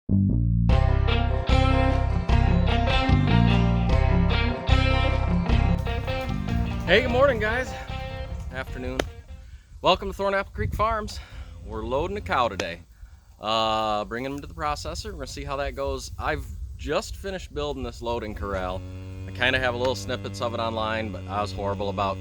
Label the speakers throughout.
Speaker 1: Hey, good morning, guys. Afternoon. Welcome to Thornapple Creek Farms. We're loading a cow today. Bringing them to the processor. We're gonna see how that goes. I've just finished building this loading corral. I kind of have a little snippets of it online, but I was horrible about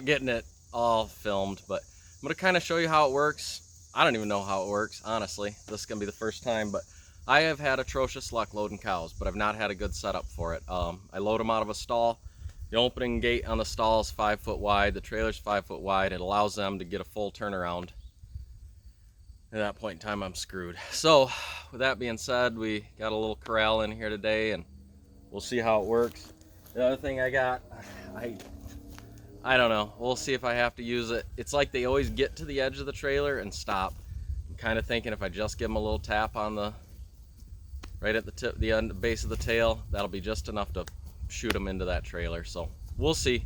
Speaker 1: getting it all filmed. But I'm gonna kind of show you how it works. I don't even know how it works, honestly. This is gonna be the first time, but I have had atrocious luck loading cows, but I've not had a good setup for it. I load them out of a stall. The opening gate on the stall is 5 foot wide. The trailer's 5 foot wide. It allows them to get a full turnaround. At that point in time, I'm screwed. So, with that being said, we got a little corral in here today, and we'll see how it works. The other thing I got, I don't know. We'll see if I have to use it. It's like they always get to the edge of the trailer and stop. I'm kind of thinking if I just give them a little tap on the right at the tip, the end, base of the tail, that'll be just enough to shoot them into that trailer. So we'll see.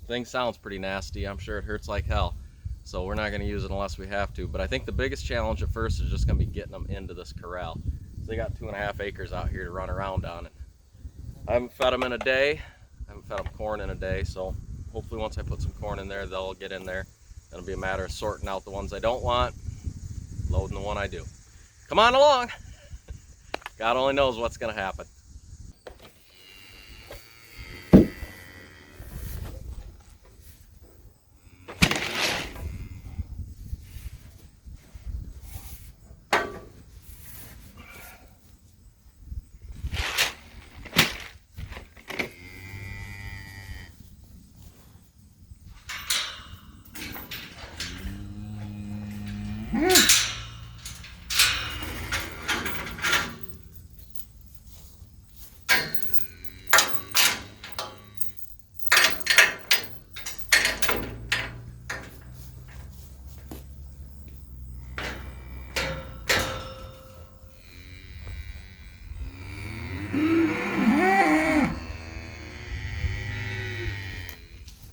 Speaker 1: Thing sounds pretty nasty. I'm sure it hurts like hell. So we're not going to use it unless we have to. But I think the biggest challenge at first is just going to be getting them into this corral. So they got 2.5 acres out here to run around on it. I haven't fed them in a day. I haven't fed them corn in a day. So hopefully once I put some corn in there, they'll get in there. It'll be a matter of sorting out the ones I don't want, loading the one I do. Come on along. God only knows what's going to happen.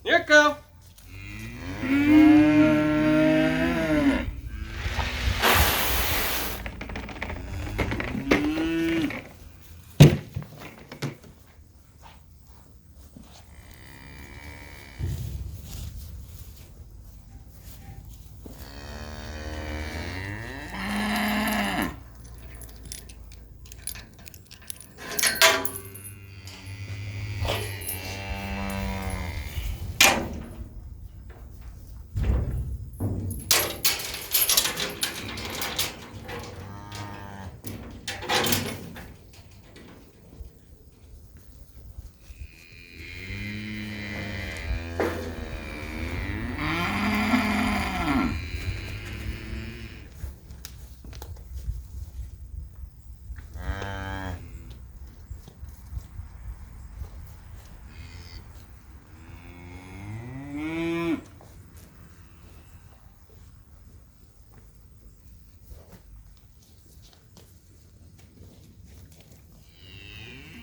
Speaker 1: Here it go.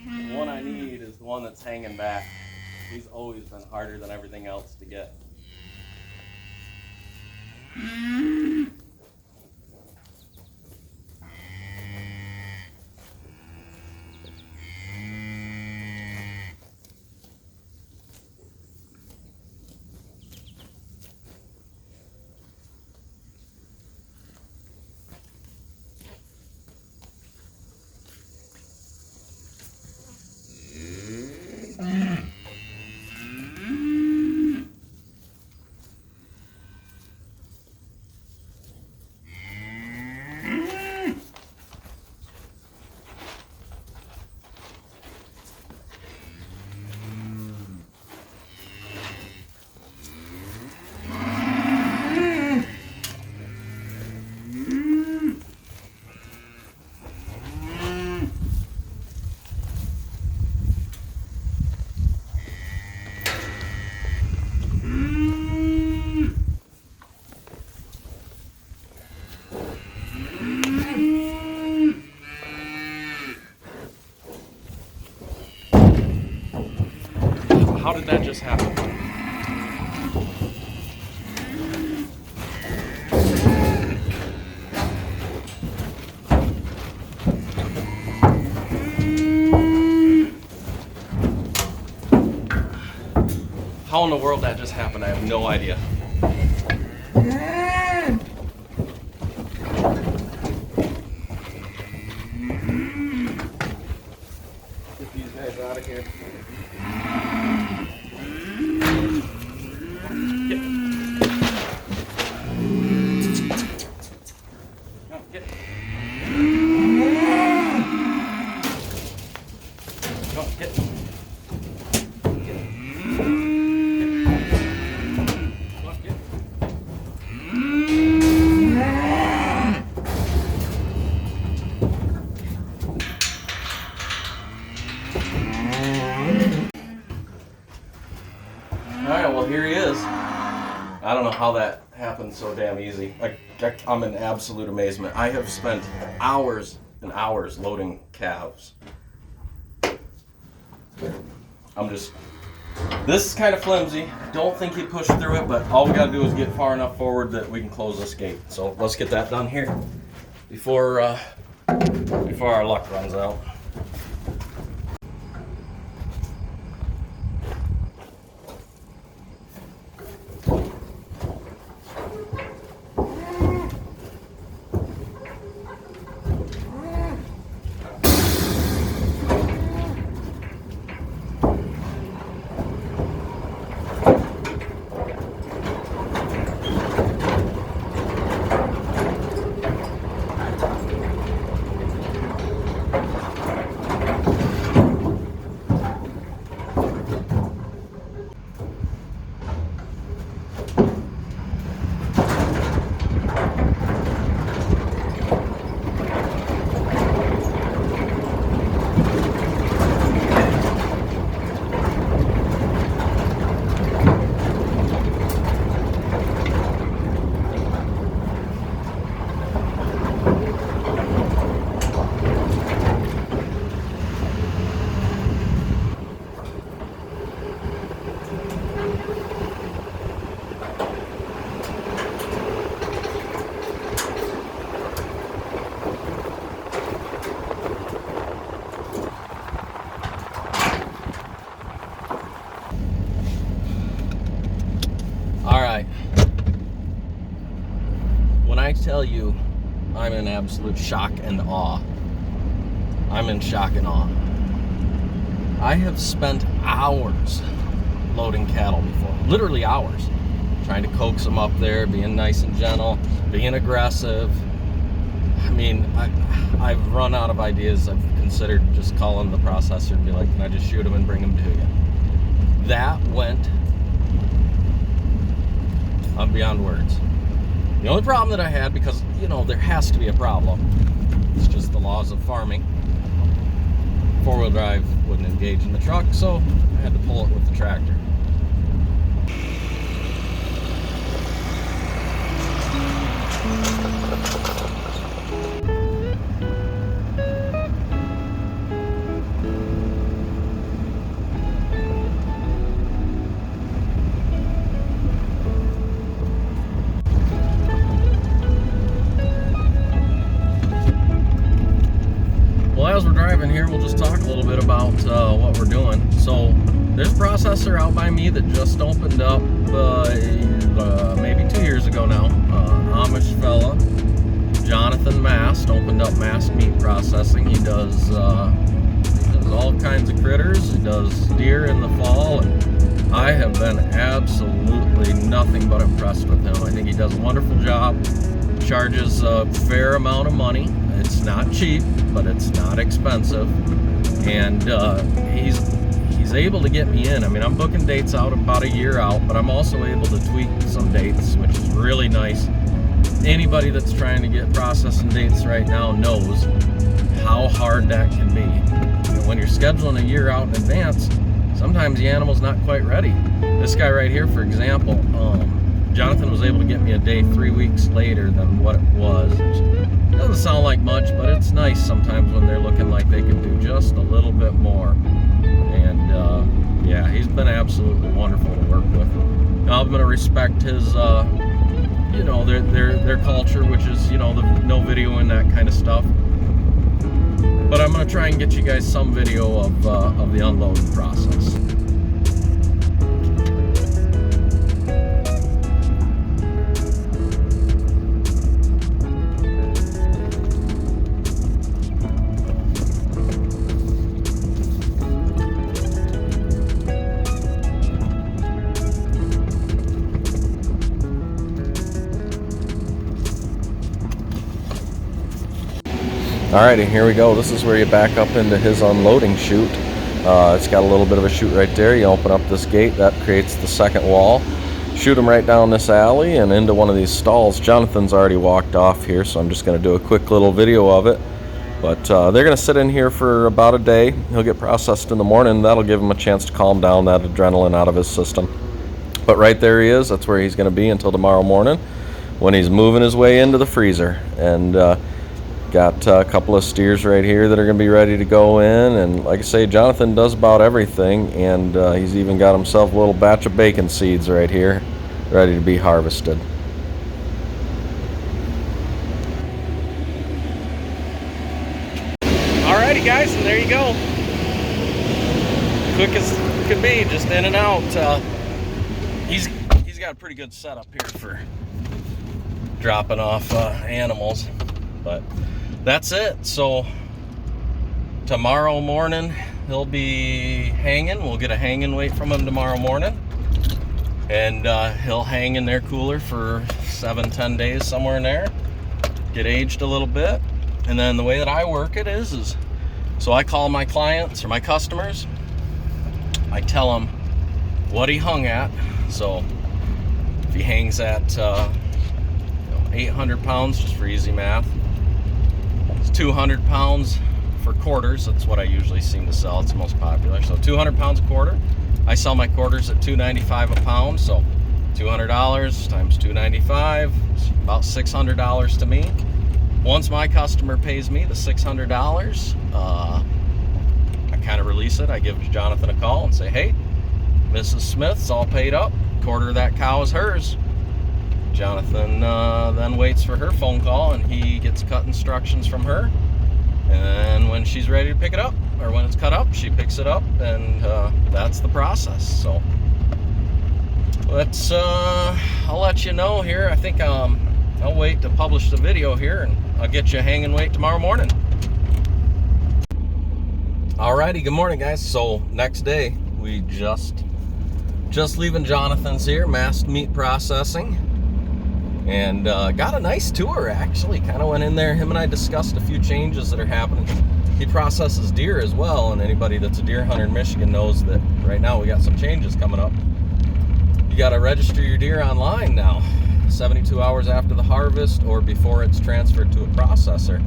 Speaker 1: The one I need is the one that's hanging back. He's always been harder than everything else to get. How did that just happen? How in the world that just happened, I have no idea. Get these guys out of here. Get. Go, get. Alright, well here he is. I don't know how that happened so damn easy. I'm in absolute amazement. I have spent hours and hours loading calves. This is kind of flimsy. Don't think he pushed through it, but all we gotta do is get far enough forward that we can close this gate. So let's get that done here before our luck runs out. When I tell you I'm in absolute shock and awe, I'm in shock and awe. I have spent hours loading cattle before, literally hours, trying to coax them up there, being nice and gentle, being aggressive. I mean, I've run out of ideas. I've considered just calling the processor and be like, can I just shoot them and bring them to you? That went, I'm beyond words. The only problem that I had, because, you know, there has to be a problem, it's just the laws of farming. Four-wheel drive wouldn't engage in the truck, so I had to pull it with the tractor. As we're driving here, we'll just talk a little bit about what we're doing. So there's a processor out by me that just opened up maybe 2 years ago now. Amish fella, Jonathan Mast, opened up Mast Meat Processing. He does all kinds of critters. He does deer in the fall, and I have been absolutely nothing but impressed with him. I think he does a wonderful job. Charges a fair amount of money. It's not cheap, but it's not expensive, and he's able to get me in. I mean, I'm booking dates out about a year out, but I'm also able to tweak some dates, which is really nice. Anybody that's trying to get processing dates right now knows how hard that can be. You know, when you're scheduling a year out in advance, sometimes the animal's not quite ready. This guy right here, for example, Jonathan was able to get me a day 3 weeks later than what it was. It doesn't sound like much, but it's nice sometimes when they're looking like they can do just a little bit more. And yeah, he's been absolutely wonderful to work with. Now, I'm going to respect his, you know, their culture, which is, you know, the no video and that kind of stuff. But I'm going to try and get you guys some video of the unloading process. Alrighty, here we go. This is where you back up into his unloading chute. It's got a little bit of a chute right there. You open up this gate, that creates the second wall. Shoot him right down this alley and into one of these stalls. Jonathan's already walked off here, so I'm just going to do a quick little video of it. But they're going to sit in here for about a day. He'll get processed in the morning. That'll give him a chance to calm down that adrenaline out of his system. But right there he is. That's where he's going to be until tomorrow morning when he's moving his way into the freezer. And got a couple of steers right here that are going to be ready to go in. And like I say, Jonathan does about everything. And he's even got himself a little batch of bacon seeds right here ready to be harvested. Alrighty guys, and there you go. Quick as could be, just in and out. He's got a pretty good setup here for dropping off animals, but that's it. So tomorrow morning he'll be hanging. We'll get a hanging weight from him tomorrow morning, and he'll hang in their cooler for 7-10 days, somewhere in there, get aged a little bit. And then the way that I work it is so I call my clients or my customers, I tell them what he hung at. So if he hangs at 800 pounds, just for easy math, it's 200 pounds for quarters. That's what I usually seem to sell. It's the most popular. So 200 pounds a quarter. I sell my quarters at $2.95 a pound. So $200 times $2.95 is about $600 to me. Once my customer pays me the $600, I kind of release it. I give Jonathan a call and say, hey, Mrs. Smith's all paid up. Quarter of that cow is hers. Jonathan then waits for her phone call, and he gets cut instructions from her. And when she's ready to pick it up, or when it's cut up, she picks it up, and that's the process. So let's I'll let you know here. I think I'll wait to publish the video here, and I'll get you a hanging weight tomorrow morning. Alrighty, good morning guys. So next day, we just leaving Jonathan's here, Massed Meat Processing, and got a nice tour actually. Kind of went in there, him and I discussed a few changes that are happening. He processes deer as well, and anybody that's a deer hunter in Michigan knows that right now we got some changes coming up. You got to register your deer online now, 72 hours after the harvest or before it's transferred to a processor.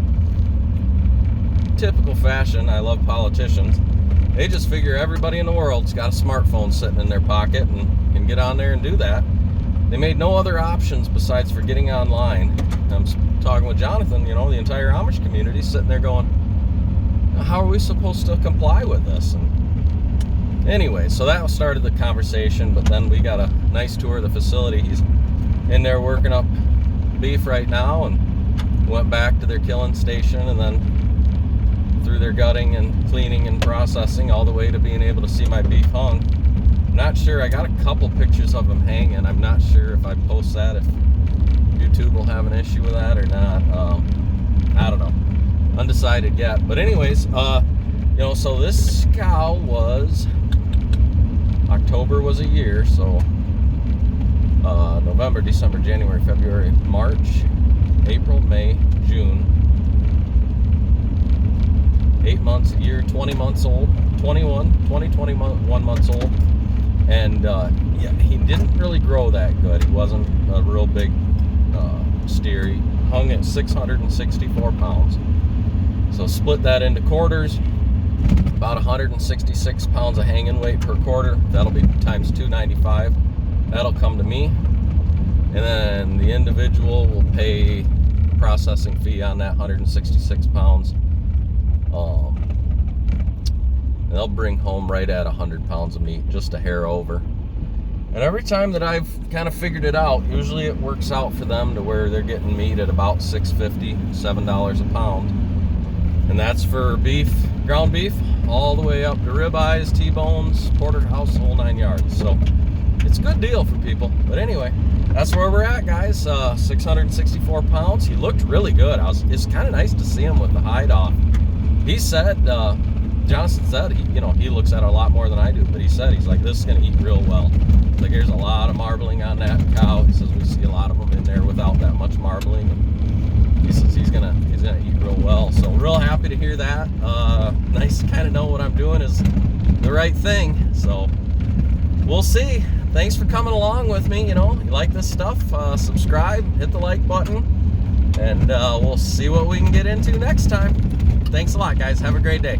Speaker 1: Typical fashion. I love politicians. They just figure everybody in the world's got a smartphone sitting in their pocket and can get on there and do that. They made no other options besides for getting online. I'm talking with Jonathan, you know, the entire Amish community sitting there going, how are we supposed to comply with this? And anyway, so that started the conversation, but then we got a nice tour of the facility. He's in there working up beef right now, and went back to their killing station, and then through their gutting and cleaning and processing all the way to being able to see my beef hung. I'm not sure. I got a couple pictures of him hanging. I'm not sure if I post that, if YouTube will have an issue with that or not. I don't know. Undecided yet. But anyways, you know, so this cow was, October was a year, so November, December, January, February, March, April, May, June. 8 months, a year, 20 months old, 21 months old. And yeah, he didn't really grow that good. He wasn't a real big steer. He hung at 664 pounds. So split that into quarters, about 166 pounds of hanging weight per quarter. That'll be times 295. That'll come to me. And then the individual will pay processing fee on that 166 pounds. They'll bring home right at 100 pounds of meat, just a hair over. And every time that I've kind of figured it out, usually it works out for them to where they're getting meat at about $6.50, $7 a pound. And that's for beef, ground beef, all the way up to ribeyes, T-bones, porterhouse, the whole 9 yards. So it's a good deal for people. But anyway, that's where we're at, guys. 664 pounds. He looked really good. It's kind of nice to see him with the hide off. He said, Jonathan said, he looks at it a lot more than I do, but he said, he's like, this is going to eat real well. Like, there's a lot of marbling on that cow. He says we see a lot of them in there without that much marbling. And he says he's gonna gonna eat real well. So real happy to hear that. Nice to kind of know what I'm doing is the right thing. So we'll see. Thanks for coming along with me. You know, you like this stuff, subscribe, hit the like button, and we'll see what we can get into next time. Thanks a lot, guys. Have a great day.